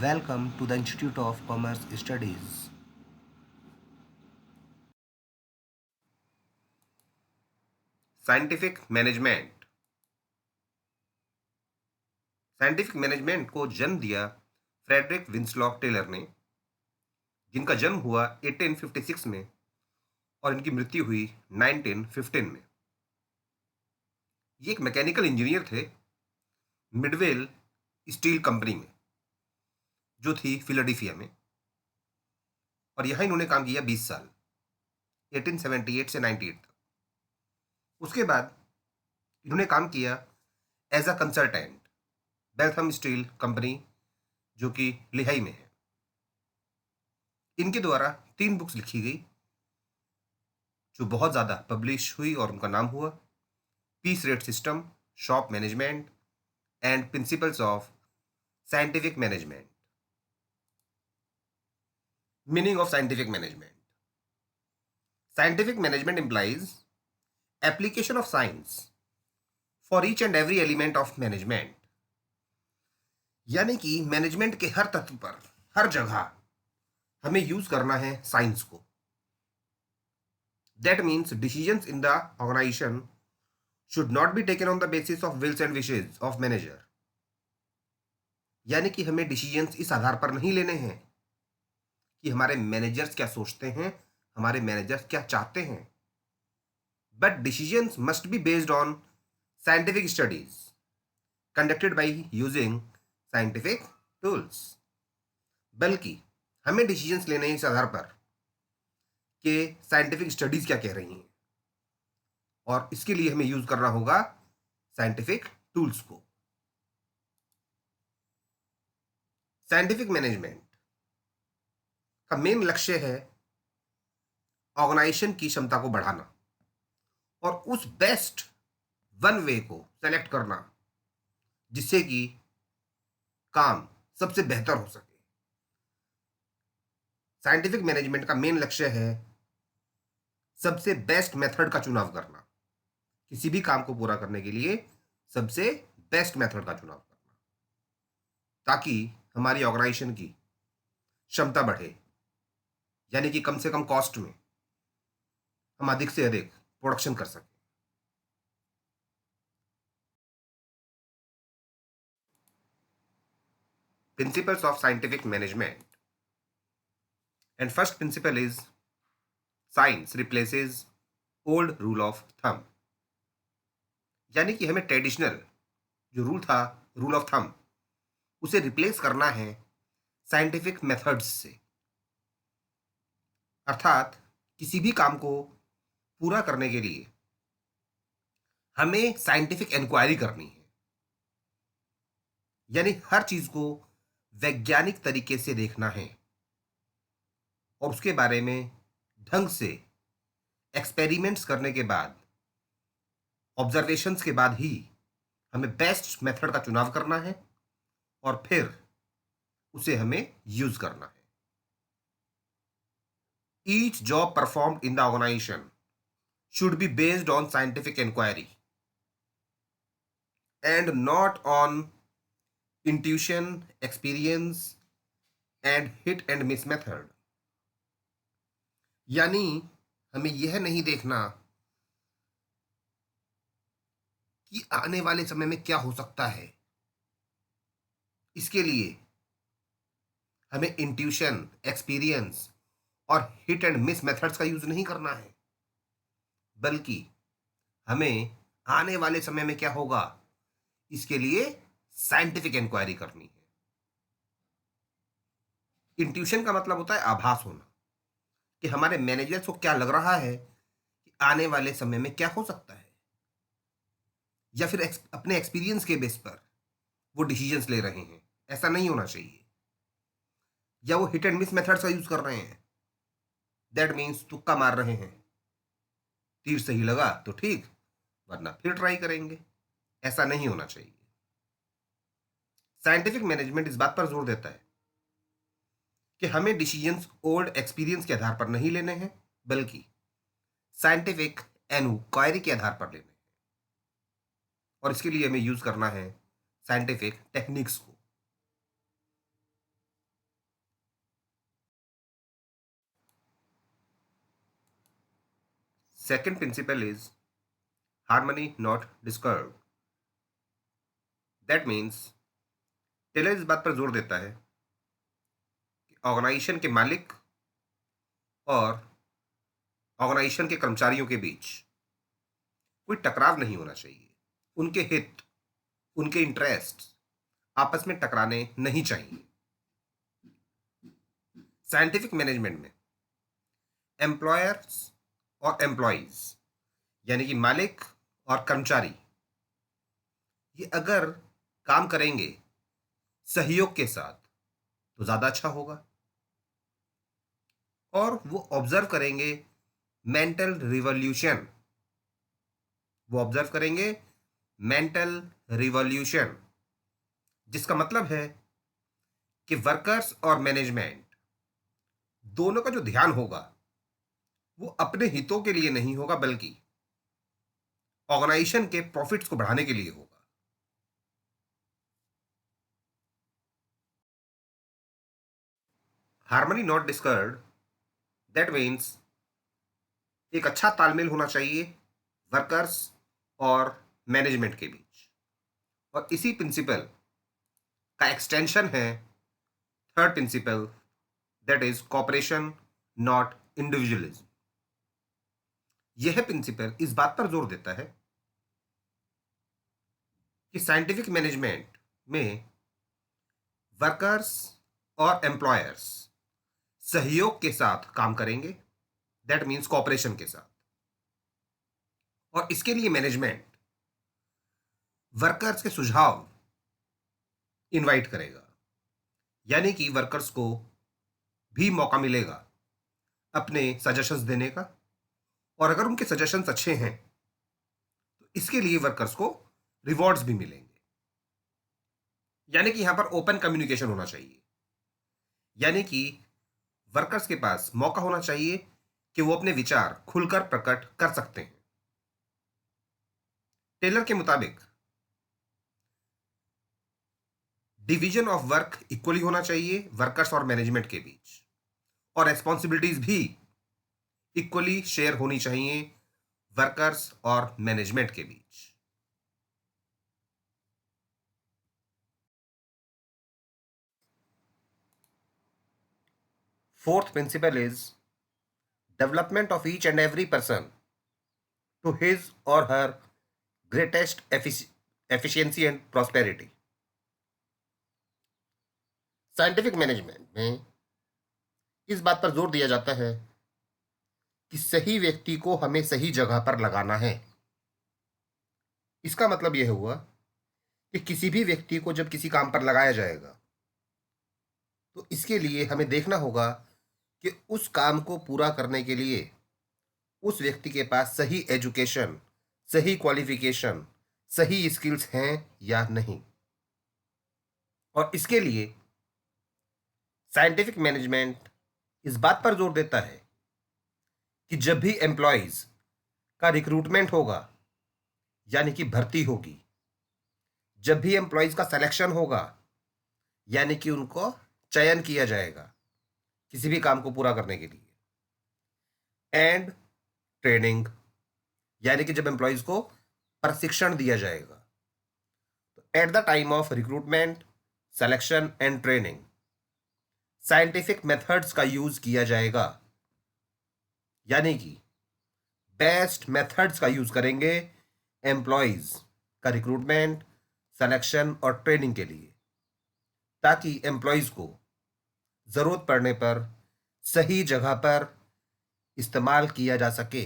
Welcome to the Institute of Commerce Studies. Scientific management. Scientific management को जन्म दिया Frederick विंसलॉक Taylor ने, जिनका जन्म हुआ 1856 में और इनकी मृत्यु हुई 1915 में। ये एक मैकेनिकल इंजीनियर थे मिडवेल स्टील कंपनी में, जो थी फिलाडेल्फिया में, और यहाँ इन्होंने काम किया 20 साल, 1878 से 98 तक। उसके बाद इन्होंने काम किया as a consultant Bethlehem Steel company, जो कि लेहाई में है। इनके द्वारा 3 बुक्स लिखी गई जो बहुत ज़्यादा पब्लिश हुई और उनका नाम हुआ piece rate system, shop management and principles of scientific management. Meaning of scientific management. Scientific management implies application of science for each and every element of management। यानी कि मैनेजमेंट के हर तत्व पर, हर जगह हमें यूज करना है साइंस को। That means decisions in the organisation should not be taken on the basis of wills and wishes of manager. यानी कि हमें डिसीजंस इस आधार पर नहीं लेने हैं कि हमारे मैनेजर्स क्या सोचते हैं, हमारे मैनेजर्स क्या चाहते हैं, but decisions must be based on scientific studies conducted by using scientific tools. बल्कि हमें डिसीजंस लेने हैं इस आधार पर कि साइंटिफिक स्टडीज क्या कह रही हैं, और इसके लिए हमें यूज करना होगा साइंटिफिक टूल्स को। साइंटिफिक मैनेजमेंट का मेन लक्ष्य है ऑर्गेनाइजेशन की क्षमता को बढ़ाना और उस बेस्ट वन वे को सेलेक्ट करना जिससे कि काम सबसे बेहतर हो सके। साइंटिफिक मैनेजमेंट का मेन लक्ष्य है सबसे बेस्ट मेथड का चुनाव करना, किसी भी काम को पूरा करने के लिए सबसे बेस्ट मेथड का चुनाव करना, ताकि हमारी ऑर्गेनाइजेशन की क्षमता बढ़े, यानी कि कम से कम कॉस्ट में हम अधिक से अधिक प्रोडक्शन कर सकें। Principles of scientific management. And first principle is science replaces old rule of thumb. यानी कि हमें ट्रेडिशनल जो रूल था, रूल ऑफ थंब, उसे रिप्लेस करना है साइंटिफिक मेथड्स से। अर्थात किसी भी काम को पूरा करने के लिए हमें साइंटिफिक इंक्वायरी करनी है, यानी हर चीज को वैज्ञानिक तरीके से देखना है और उसके बारे में ढंग से एक्सपेरिमेंट्स करने के बाद, ऑब्जर्वेशंस के बाद ही हमें बेस्ट मेथड का चुनाव करना है और फिर उसे हमें यूज करना है। Each job performed in the organisation should be based on scientific inquiry and not on intuition, experience and hit and miss method। यानी हमें यह नहीं देखना कि आने वाले समय में क्या हो सकता है, इसके लिए हमें इंट्यूशन, एक्सपीरियंस और हिट एंड मिस मेथड्स का यूज नहीं करना है, बल्कि हमें आने वाले समय में क्या होगा इसके लिए साइंटिफिक इंक्वायरी करनी है। इंट्यूशन का मतलब होता है आभास होना, कि हमारे मैनेजर्स को क्या लग रहा है कि आने वाले समय में क्या हो सकता है, या फिर अपने एक्सपीरियंस के बेस पर वो डिसीजंस ले रहे हैं। ऐसा नहीं होना चाहिए। या वो हिट एंड मिस मेथड्स का यूज कर रहे हैं, दैट मीन्स तुक्का मार रहे हैं, तीर सही लगा तो ठीक, वरना फिर ट्राई करेंगे। ऐसा नहीं होना चाहिए। साइंटिफिक मैनेजमेंट इस बात पर जोर देता है कि हमें डिसीजंस ओल्ड एक्सपीरियंस के आधार पर नहीं लेने हैं, बल्कि साइंटिफिक इंक्वायरी के आधार पर लेने हैं, और इसके लिए हमें यूज करना है साइंटिफिक टेक्निक्स को। Second principle is harmony not discord. That means Taylor इस बात पर जोर देता है कि ऑर्गेनाइजेशन के मालिक और ऑर्गेनाइजेशन के कर्मचारियों के बीच कोई टकराव नहीं होना चाहिए। उनके हित, उनके इंटरेस्ट आपस में टकराने नहीं चाहिए। साइंटिफिक मैनेजमेंट में एम्प्लॉयर्स और एम्प्लॉयज यानी कि मालिक और कर्मचारी ये अगर काम करेंगे सहयोग के साथ तो ज़्यादा अच्छा होगा और वो ऑब्जर्व करेंगे मेंटल रिवॉल्यूशन। वो ऑब्जर्व करेंगे मेंटल रिवॉल्यूशन, जिसका मतलब है कि वर्कर्स और मैनेजमेंट दोनों का जो ध्यान होगा वो अपने हितों के लिए नहीं होगा बल्कि ऑर्गेनाइजेशन के प्रॉफिट्स को बढ़ाने के लिए होगा। Harmony not discard, that means एक अच्छा तालमेल होना चाहिए वर्कर्स और मैनेजमेंट के बीच, और इसी प्रिंसिपल का एक्सटेंशन है third principle, that is cooperation not individualism. यह प्रिंसिपल इस बात पर जोर देता है कि साइंटिफिक मैनेजमेंट में वर्कर्स और एम्प्लॉयर्स सहयोग के साथ काम करेंगे, दैट मीन्स कॉपरेशन के साथ, और इसके लिए मैनेजमेंट वर्कर्स के सुझाव इनवाइट करेगा, यानी कि वर्कर्स को भी मौका मिलेगा अपने सजेशंस देने का, और अगर उनके सजेशंस अच्छे हैं तो इसके लिए वर्कर्स को रिवॉर्ड्स भी मिलेंगे। यानी कि यहां पर ओपन कम्युनिकेशन होना चाहिए, यानी कि वर्कर्स के पास मौका होना चाहिए कि वो अपने विचार खुलकर प्रकट कर सकते हैं। टेलर के मुताबिक डिवीजन ऑफ वर्क इक्वली होना चाहिए वर्कर्स और मैनेजमेंट के बीच, और रेस्पॉन्सिबिलिटीज भी इक्वली शेयर होनी चाहिए वर्कर्स और मैनेजमेंट के बीच। Fourth principle is development of each and every person to his or her greatest efficiency and prosperity. Scientific management में इस बात पर जोर दिया जाता है कि सही व्यक्ति को हमें सही जगह पर लगाना है। इसका मतलब यह हुआ कि किसी भी व्यक्ति को जब किसी काम पर लगाया जाएगा तो इसके लिए हमें देखना होगा कि उस काम को पूरा करने के लिए उस व्यक्ति के पास सही एजुकेशन, सही क्वालिफिकेशन, सही स्किल्स हैं या नहीं। और इसके लिए साइंटिफिक मैनेजमेंट इस बात पर जोर देता है कि जब भी एम्प्लॉयज का रिक्रूटमेंट होगा यानी कि भर्ती होगी, जब भी एम्प्लॉयज का सिलेक्शन होगा यानी कि उनको चयन किया जाएगा किसी भी काम को पूरा करने के लिए, एंड ट्रेनिंग यानी कि जब एम्प्लॉयज को प्रशिक्षण दिया जाएगा, तो at the time of recruitment, selection and training scientific methods का यूज किया जाएगा, यानी कि बेस्ट मेथड्स का यूज करेंगे एम्प्लॉयज का रिक्रूटमेंट, सिलेक्शन और ट्रेनिंग के लिए, ताकि एम्प्लॉयज को जरूरत पड़ने पर सही जगह पर इस्तेमाल किया जा सके।